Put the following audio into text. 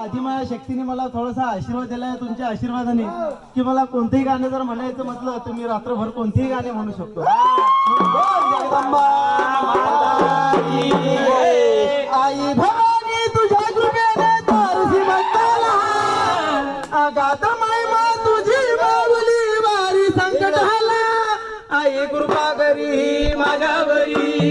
आदिमाया शक्तीने मला थोडासा आशीर्वाद दिलाय तुमच्या आशीर्वादाने की मला कोणतेही गाणे जर म्हणायचं म्हटलं तर मी रात्रभर कोणतेही गाणे म्हणू शकतो. जगदंबा आई भवानी तुझ्या कृपेने तारसी भक्ताला आगात मायमा तुझी माऊली वारी संकटाला आई कृपा करी माझ्यावरी